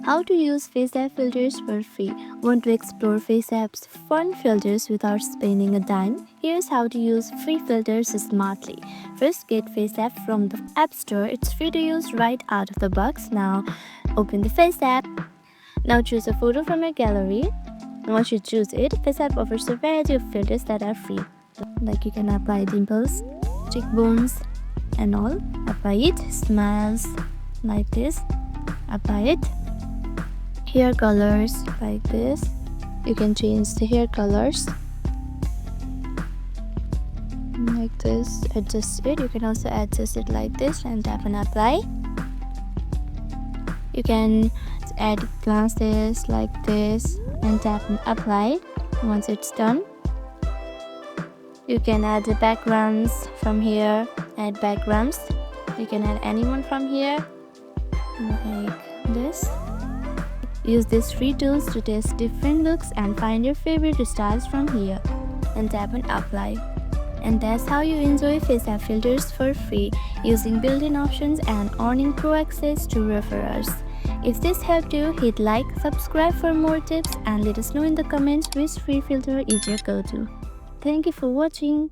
How to use FaceApp filters for free. Want to explore FaceApp's fun filters without spending a dime? Here's how to use free filters smartly. First, get FaceApp from the App Store. It's free to use right out of the box. Now, open the FaceApp. Now choose a photo from your gallery. Once you choose it, FaceApp offers a variety of filters that are free. Like you can apply dimples, cheekbones, and all. Apply it. Smiles like this. Apply it. Hair colors like this. You can change the hair colors like this. Adjust it. You can also adjust it like this and tap on apply. You can add glasses like this and tap on apply. Once it's done, you can add the backgrounds from here. Add backgrounds. You can add anyone from here like this. Use these free tools to test different looks and find your favorite styles from here and tap on apply. And that's how you enjoy FaceApp filters for free, using built-in options and earning pro access to referrals. If this helped you, hit like, subscribe for more tips, and let us know in the comments which free filter is your go-to. Thank you for watching.